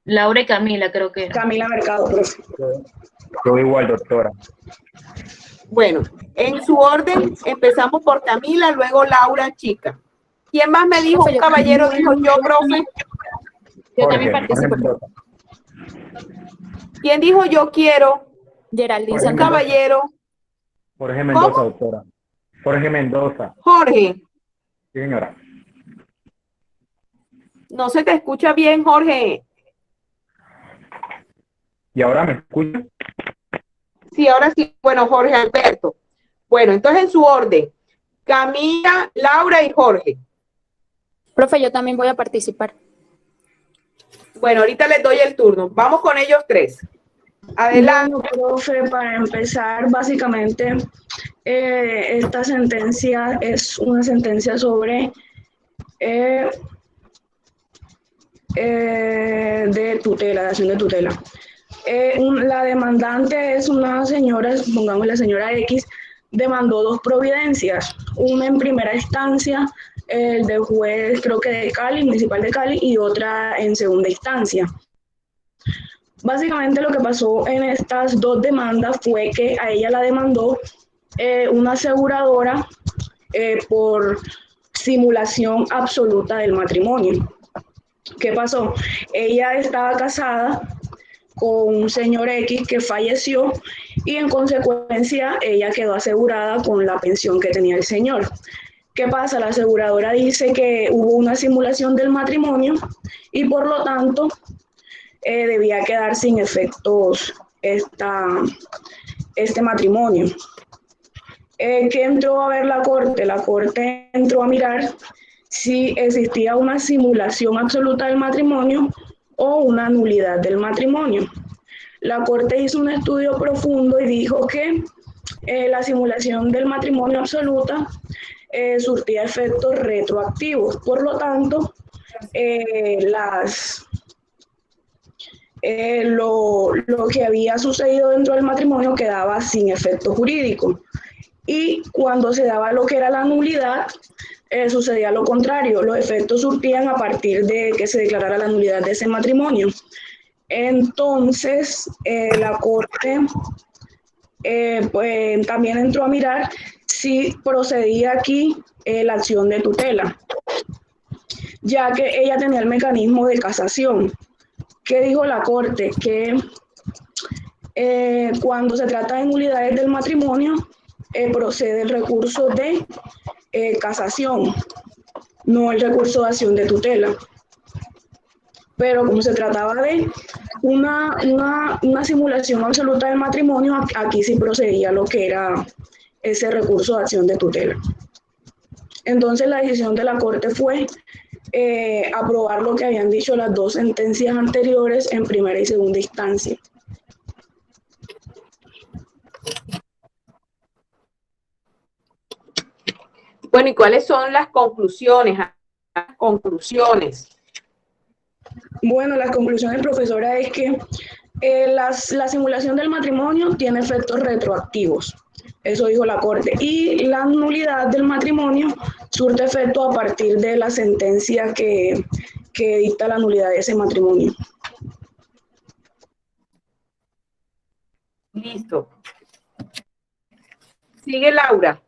Laura y Camila, creo que era. Camila Mercado, profe. Yo igual, doctora. Bueno, en su orden, empezamos por Camila, luego Laura, chica. ¿Quién más me dijo? Un caballero dijo yo, profe. Yo también participo. ¿Quién dijo yo quiero? Geraldine. Un caballero. Jorge Mendoza, doctora. Jorge Mendoza. Jorge. Sí, señora. No se te escucha bien, Jorge. ¿Y ahora me escucha? Sí, ahora sí. Bueno, Jorge Alberto. Bueno, entonces en su orden. Camila, Laura y Jorge. Profe, yo también voy a participar. Bueno, ahorita les doy el turno. Vamos con ellos tres. Adelante. Bueno, profe, para empezar, básicamente, esta sentencia es una sentencia sobre de tutela, de acción de tutela. La demandante es una señora, supongamos la señora X, demandó dos providencias, una en primera instancia, el del juez, creo que de Cali, municipal de Cali, y otra en segunda instancia. Básicamente lo que pasó en estas dos demandas fue que a ella la demandó una aseguradora por simulación absoluta del matrimonio. ¿Qué pasó? Ella estaba casada con un señor X que falleció y en consecuencia ella quedó asegurada con la pensión que tenía el señor. ¿Qué pasa? La aseguradora dice que hubo una simulación del matrimonio y por lo tanto debía quedar sin efectos este matrimonio. ¿Qué entró a ver la corte? La corte entró a mirar si existía una simulación absoluta del matrimonio o una nulidad del matrimonio. La corte hizo un estudio profundo y dijo que la simulación del matrimonio absoluta surtía efectos retroactivos. Por lo tanto, lo que había sucedido dentro del matrimonio quedaba sin efecto jurídico. Y cuando se daba lo que era la nulidad, sucedía lo contrario, los efectos surtían a partir de que se declarara la nulidad de ese matrimonio. Entonces, la corte pues, también entró a mirar si procedía aquí la acción de tutela, ya que ella tenía el mecanismo de casación. ¿Qué dijo la corte? Que cuando se trata de nulidades del matrimonio, procede el recurso de casación, no el recurso de acción de tutela. Pero como se trataba de una simulación absoluta del matrimonio, aquí sí procedía lo que era ese recurso de acción de tutela. Entonces la decisión de la Corte fue aprobar lo que habían dicho las dos sentencias anteriores en primera y segunda instancia. Bueno, ¿y cuáles son las conclusiones? Bueno, las conclusiones, profesora, es que la simulación del matrimonio tiene efectos retroactivos. Eso dijo la Corte. Y la nulidad del matrimonio surte efecto a partir de la sentencia que dicta la nulidad de ese matrimonio. Listo. Sigue Laura.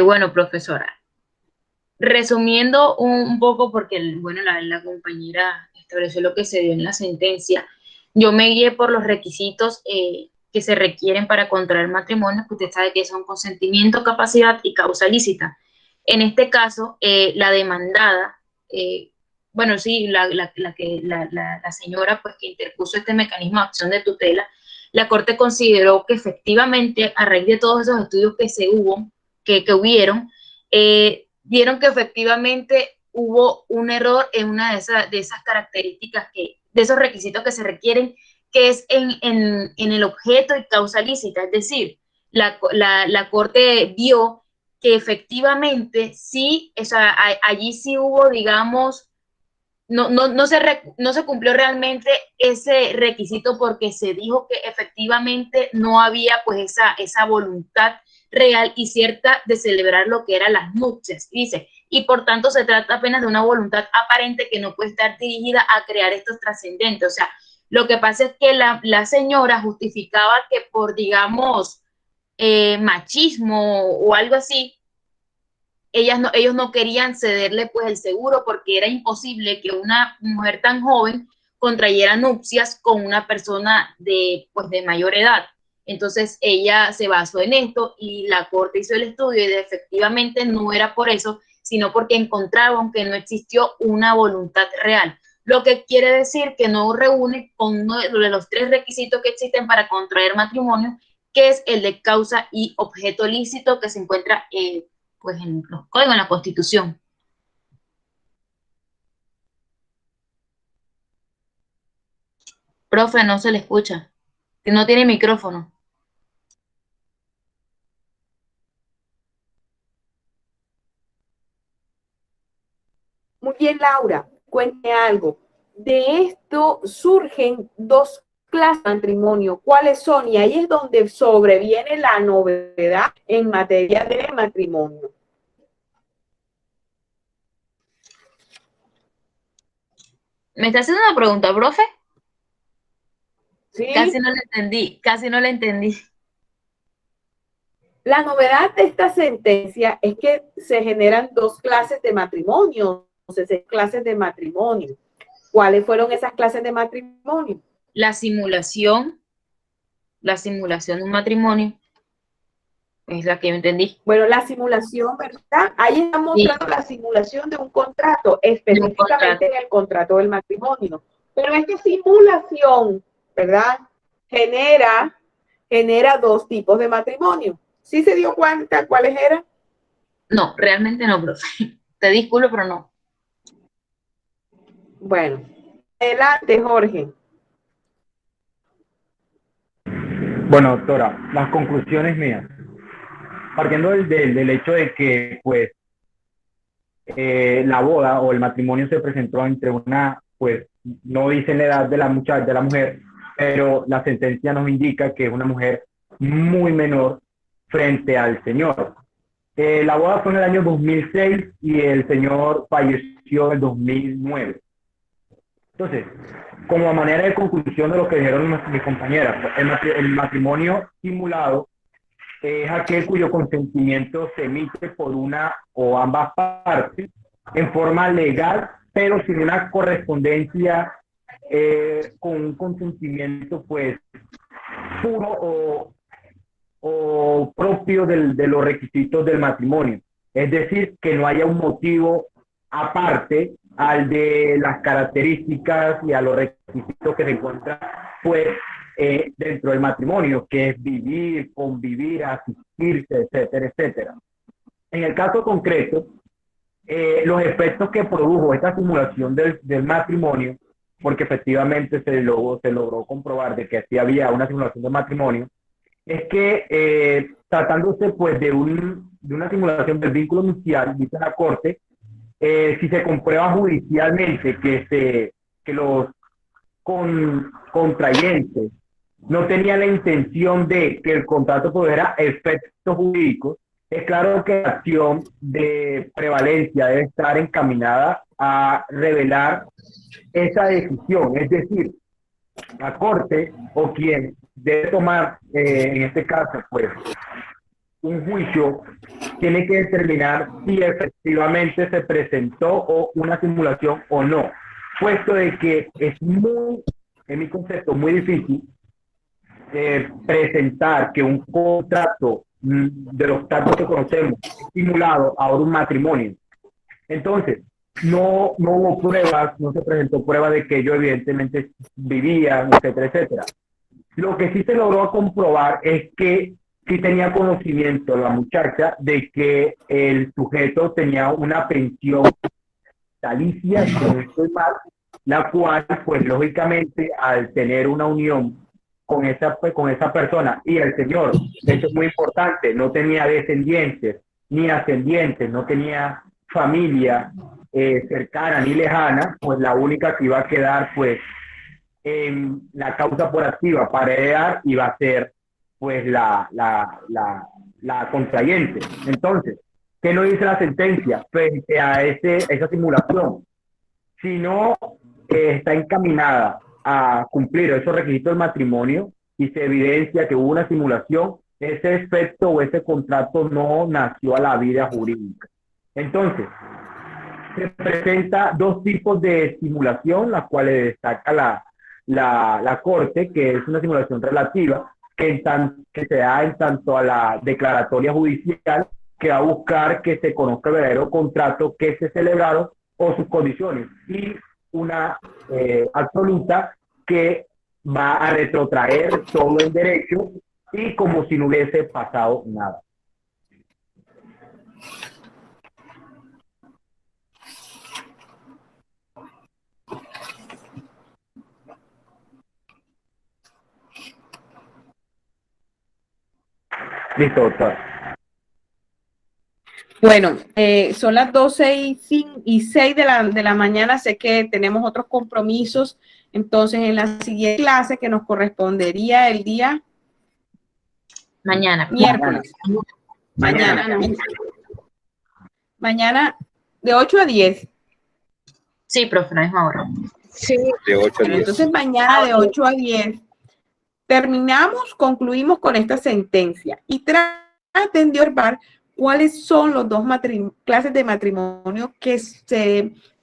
Bueno, profesora, resumiendo un poco, porque bueno, la compañera estableció lo que se dio en la sentencia, yo me guié por los requisitos que se requieren para contraer matrimonio, que usted sabe que son consentimiento, capacidad y causa lícita. En este caso, la demandada, bueno, sí, la señora pues, que interpuso este mecanismo de acción de tutela, la Corte consideró que efectivamente, a raíz de todos esos estudios que hubieron, dieron que efectivamente hubo un error en una de esas características, de esos requisitos que se requieren, que es en el objeto y causa lícita. Es decir, la Corte vio que efectivamente sí, o sea, allí sí hubo, digamos, no se cumplió realmente ese requisito, porque se dijo que efectivamente no había pues esa voluntad real y cierta de celebrar lo que eran las nupcias, dice, y por tanto se trata apenas de una voluntad aparente que no puede estar dirigida a crear estos trascendentes. O sea, lo que pasa es que la señora justificaba que por, digamos, machismo o algo así, ellos no querían cederle pues el seguro, porque era imposible que una mujer tan joven contrayera nupcias con una persona de mayor edad. Entonces ella se basó en esto y la Corte hizo el estudio y efectivamente no era por eso, sino porque encontraron que no existió una voluntad real. Lo que quiere decir que no reúne con uno de los 3 requisitos que existen para contraer matrimonio, que es el de causa y objeto lícito, que se encuentra pues en los códigos, en la Constitución. Profe, no se le escucha, que no tiene micrófono. Muy bien, Laura, cuente algo. De esto surgen 2 clases de matrimonio. ¿Cuáles son? Y ahí es donde sobreviene la novedad en materia de matrimonio. ¿Me está haciendo una pregunta, profe? ¿Sí? Casi no la entendí. La novedad de esta sentencia es que se generan 2 clases de matrimonio, 6 clases de matrimonio. ¿Cuáles fueron esas clases de matrimonio? La simulación de un matrimonio es la que yo entendí. Bueno, la simulación, ¿verdad? Ahí está mostrando la simulación de un contrato, específicamente en el contrato del matrimonio. Pero esta simulación, ¿verdad? Genera 2 tipos de matrimonio. ¿Sí se dio cuenta cuáles eran? No, realmente no, profe. Te disculpo, pero no. Bueno, adelante, Jorge. Bueno, doctora, las conclusiones mías. Partiendo del hecho de que, pues, la boda o el matrimonio se presentó entre una, pues, no dicen la edad de la mujer, pero la sentencia nos indica que es una mujer muy menor frente al señor. La boda fue en el año 2006 y el señor falleció en 2009. Entonces, como manera de conclusión de lo que dijeron mis compañeras, el matrimonio simulado es aquel cuyo consentimiento se emite por una o ambas partes en forma legal, pero sin una correspondencia con un consentimiento pues puro o propio de los requisitos del matrimonio. Es decir, que no haya un motivo aparte al de las características y a los requisitos que se encuentran pues dentro del matrimonio, que es vivir, convivir, asistirse, etcétera, etcétera. En el caso concreto, los efectos que produjo esta simulación del matrimonio, porque efectivamente se logró comprobar de que sí había una simulación del matrimonio, es que tratándose pues de un de una simulación del vínculo nupcial, dice la Corte, si se comprueba judicialmente que los contrayentes no tenían la intención de que el contrato tuviera efectos jurídicos, es claro que la acción de prevalencia debe estar encaminada a revelar esa decisión, es decir, la Corte o quien debe tomar, en este caso, pues, un juicio, tiene que determinar si efectivamente se presentó una simulación o no, puesto de que es muy, en mi concepto, muy difícil presentar que un contrato de los tantos que conocemos simulado a un matrimonio. Entonces, no hubo pruebas, no se presentó prueba de que ellos evidentemente vivían, etcétera, etcétera. Lo que sí se logró comprobar es que sí tenía conocimiento la muchacha de que el sujeto tenía una pensión vitalicia, si no estoy mal, la cual, pues lógicamente, al tener una unión con esa persona y el señor, esto es muy importante, no tenía descendientes ni ascendientes, no tenía familia cercana ni lejana, pues la única que iba a quedar, pues, en la causa por activa para heredar iba a ser, pues, la contrayente. Entonces, ¿qué nos dice la sentencia frente a esa simulación? Si no está encaminada a cumplir esos requisitos del matrimonio y se evidencia que hubo una simulación, ese efecto o ese contrato no nació a la vida jurídica. Entonces, se presenta dos tipos de simulación, las cuales destaca la Corte, que es una simulación relativa, que se da en tanto a la declaratoria judicial, que va a buscar que se conozca el verdadero contrato que se celebraron o sus condiciones, y una absoluta que va a retrotraer todo el derecho y como si no hubiese pasado nada. Listo, doctor. Bueno, son las 12:06 de la mañana. Sé que tenemos otros compromisos. Entonces, en la siguiente clase que nos correspondería el día miércoles. Mañana de 8 a 10. Sí, profe, la misma hora. Sí. De 8 a 10. Entonces, mañana de 8 a 10 concluimos con esta sentencia y traten de observar cuáles son los dos clases de matrimonio que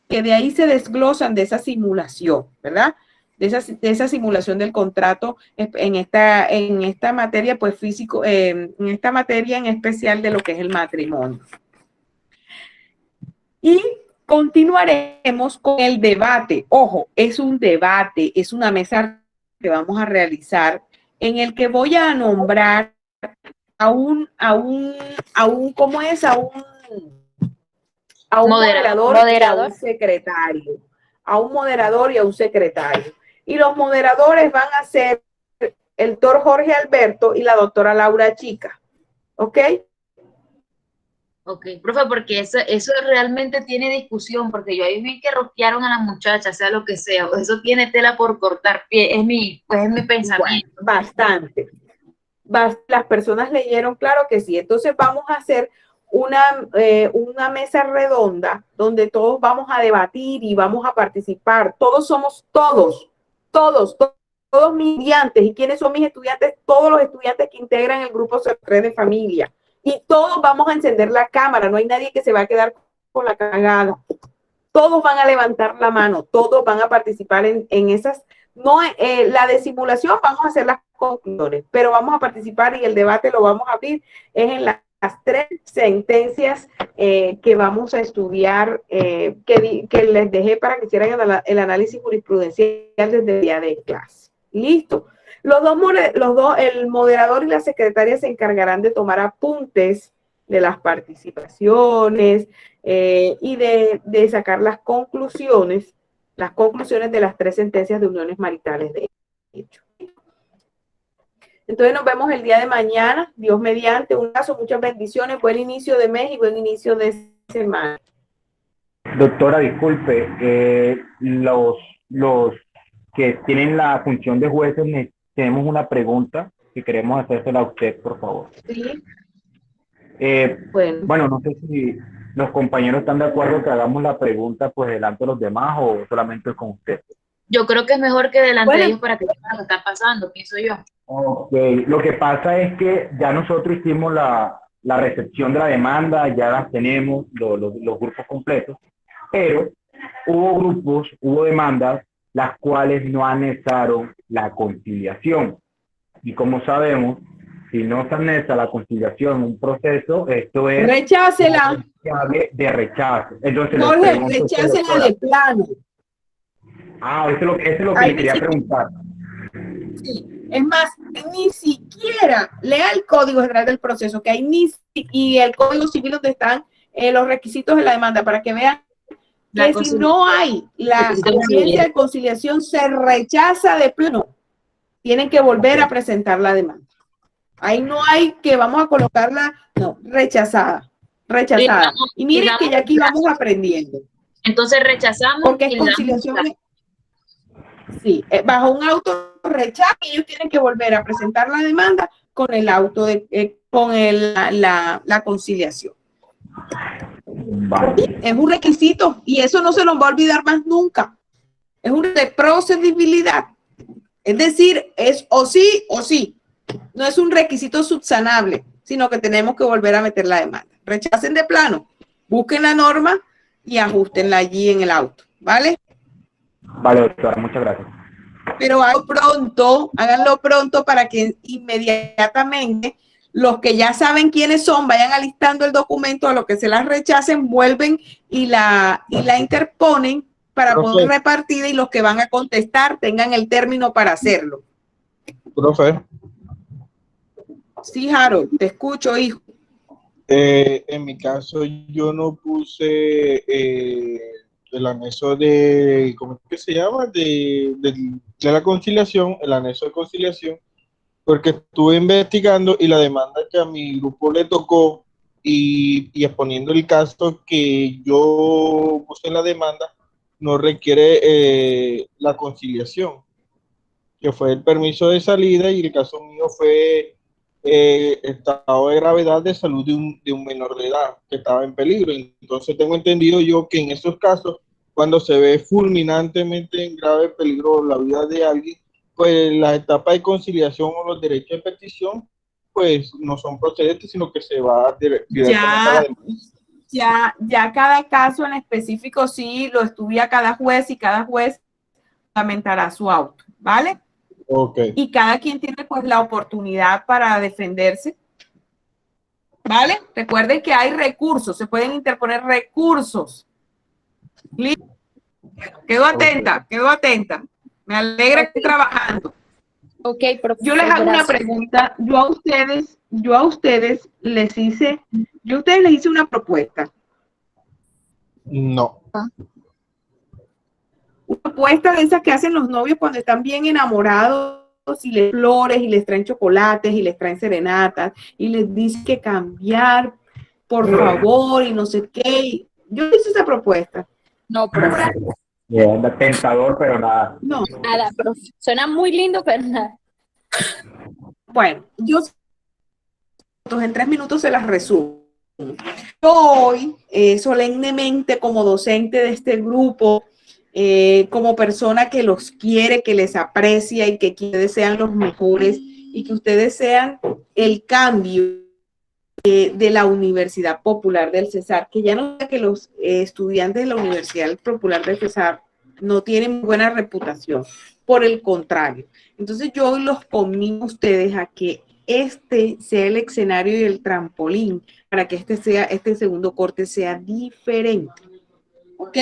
de ahí se desglosan de esa simulación, ¿verdad? De esa simulación del contrato en esta materia, pues físico, en esta materia en especial de lo que es el matrimonio. Y continuaremos con el debate. Ojo, es un debate, es una mesa que vamos a realizar en el que voy a nombrar a un moderador y a un secretario. A un moderador y a un secretario. Y los moderadores van a ser el doctor Jorge Alberto y la doctora Laura Chica. ¿Ok? Ok, profe, porque eso realmente tiene discusión, porque yo ahí vi que rosquearon a la muchacha, sea lo que sea, eso tiene tela por cortar pie, es mi pensamiento. Bueno, bastante. Las personas leyeron, claro que sí. Entonces vamos a hacer una mesa redonda donde todos vamos a debatir y vamos a participar. Todos mis estudiantes. ¿Y quiénes son mis estudiantes? Todos los estudiantes que integran el grupo C3 de familia. Y todos vamos a encender la cámara. No hay nadie que se va a quedar con la cagada. Todos van a levantar la mano. Todos van a participar en esas. No, la de simulación vamos a hacer las conclusiones, pero vamos a participar y el debate lo vamos a abrir es en las 3 sentencias que vamos a estudiar, que les dejé para que hicieran el análisis jurisprudencial desde el día de clase. Listo. El moderador y la secretaria se encargarán de tomar apuntes de las participaciones y de sacar las conclusiones de las 3 sentencias de uniones maritales de hecho. Entonces nos vemos el día de mañana, Dios mediante. Un abrazo, muchas bendiciones, buen inicio de mes y buen inicio de semana. Doctora, disculpe, los que tienen la función de jueces, tenemos una pregunta que queremos hacérsela a usted, por favor. Sí. Bueno, no sé si los compañeros están de acuerdo que hagamos la pregunta pues delante de los demás o solamente con usted. Yo creo que es mejor que delante de ellos para que vean lo que está pasando, pienso yo. Ok, lo que pasa es que ya nosotros hicimos la recepción de la demanda, ya las tenemos, los grupos completos, pero hubo demandas las cuales no anexaron la conciliación. Y como sabemos, si no se anexa la conciliación en un proceso, esto es... ¡Rechácela! De rechazo. Entonces, Jorge, rechácela de plano. Eso es lo que le quería preguntar. Sí. Es más, ni siquiera lea el Código General del Proceso, que hay y el Código Civil donde están los requisitos de la demanda, para que vean que si no hay la audiencia de conciliación, se rechaza de plano. Tienen que volver a presentar la demanda. Ahí no hay que vamos a colocarla, no, rechazada. Y miren que ya aquí vamos aprendiendo. Entonces rechazamos. Porque es conciliación. Sí, bajo un auto rechazo, ellos tienen que volver a presentar la demanda con el auto la conciliación. Vale. Es un requisito y eso no se nos va a olvidar más nunca. Es una procedibilidad. Es decir, es o sí o sí. No es un requisito subsanable, sino que tenemos que volver a meter la demanda. Rechacen de plano, busquen la norma y ajustenla allí en el auto, ¿vale? Vale, doctora, muchas gracias. Pero háganlo pronto para que inmediatamente los que ya saben quiénes son vayan alistando el documento, a los que se las rechacen, vuelven y la interponen para poder repartir, y los que van a contestar tengan el término para hacerlo. Profe. Sí, Harold, te escucho, hijo. En mi caso, yo no puse el anexo de, ¿cómo es que se llama? De la conciliación, el anexo de conciliación, porque estuve investigando y la demanda que a mi grupo le tocó y exponiendo el caso que yo puse en la demanda, no requiere la conciliación, que fue el permiso de salida, y el caso mío fue estado de gravedad de salud de un menor de edad que estaba en peligro. Entonces tengo entendido yo que en esos casos, cuando se ve fulminantemente en grave peligro la vida de alguien, pues las etapas de conciliación o los derechos de petición pues no son procedentes, sino que se va directamente a la demanda. Ya cada caso en específico sí lo estudia cada juez, y cada juez fundamentará su auto, ¿vale? Okay. Y cada quien tiene pues la oportunidad para defenderse, ¿vale? Recuerden que hay recursos, se pueden interponer recursos. ¿Listo? Quedo atenta. Me alegra que esté trabajando. Ok, profesor. Yo les hago una pregunta. Yo a ustedes les hice una propuesta. No. Una propuesta de esas que hacen los novios cuando están bien enamorados, y les flores, y les traen chocolates, y les traen serenatas, y les dicen que cambiar, por favor, y no sé qué. Yo hice esa propuesta. No, profe. Bien, tentador, pero nada. No. Nada, profe. Suena muy lindo, pero nada. Bueno, yo en 3 minutos se las resumo. Yo hoy, solemnemente, como docente de este grupo, como persona que los quiere, que les aprecia y que ustedes sean los mejores y que ustedes sean el cambio de la Universidad Popular del Cesar, que ya no sé que los estudiantes de la Universidad Popular del Cesar no tienen buena reputación, por el contrario. Entonces yo hoy los conmino a ustedes a que este sea el escenario y el trampolín para que este segundo corte sea diferente, ¿ok?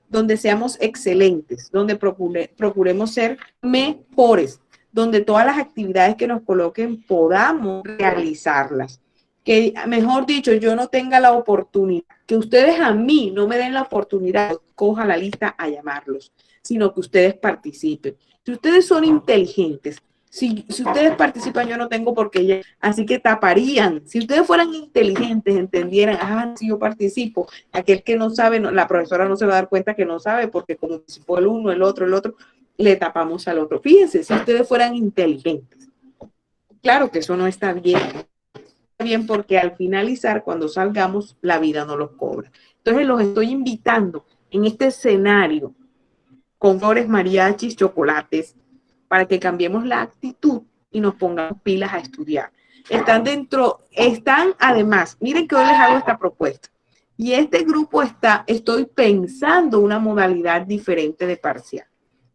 Donde seamos excelentes, donde procuremos ser mejores, donde todas las actividades que nos coloquen podamos realizarlas. Que, mejor dicho, yo no tenga la oportunidad, que ustedes a mí no me den la oportunidad, coja la lista a llamarlos, sino que ustedes participen. Si ustedes son inteligentes, Si ustedes participan, yo no tengo por qué ya. Así que taparían. Si ustedes fueran inteligentes, entendieran, si yo participo, aquel que no sabe, la profesora no se va a dar cuenta que no sabe, porque como participó el uno, el otro, le tapamos al otro. Fíjense, si ustedes fueran inteligentes. Claro que eso no está bien. Está bien porque al finalizar, cuando salgamos, la vida no los cobra. Entonces los estoy invitando en este escenario con flores, mariachis, chocolates, para que cambiemos la actitud y nos pongamos pilas a estudiar. Están además, miren que hoy les hago esta propuesta. Y este grupo estoy pensando una modalidad diferente de parcial.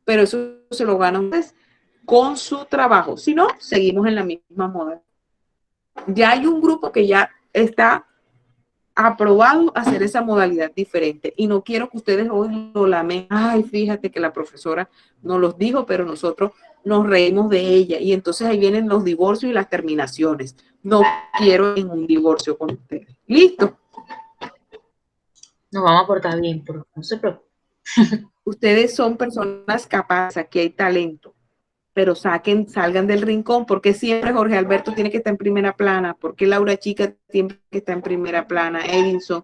Pero eso se lo ganan ustedes con su trabajo. Si no, seguimos en la misma modalidad. Ya hay un grupo que ya está aprobado hacer esa modalidad diferente y no quiero que ustedes hoy lo lamenten. Ay, fíjate que la profesora nos los dijo, pero nosotros nos reímos de ella y entonces ahí vienen los divorcios y las terminaciones. No quiero ningún divorcio con ustedes. ¿Listo? Nos vamos a portar bien, pero no se preocupen. Ustedes son personas capaces, aquí hay talento, pero salgan del rincón, porque siempre Jorge Alberto tiene que estar en primera plana, porque Laura Chica siempre que está en primera plana, Edinson,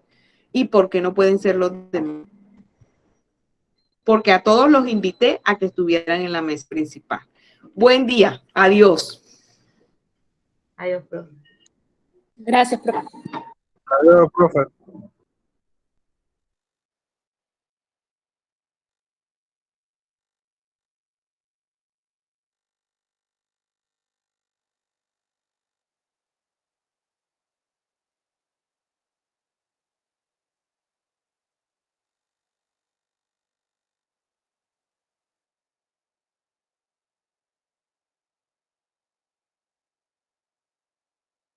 y por qué no pueden ser los demás. Porque a todos los invité a que estuvieran en la mesa principal. Buen día, adiós. Adiós, profe. Gracias, profe. Adiós, profe.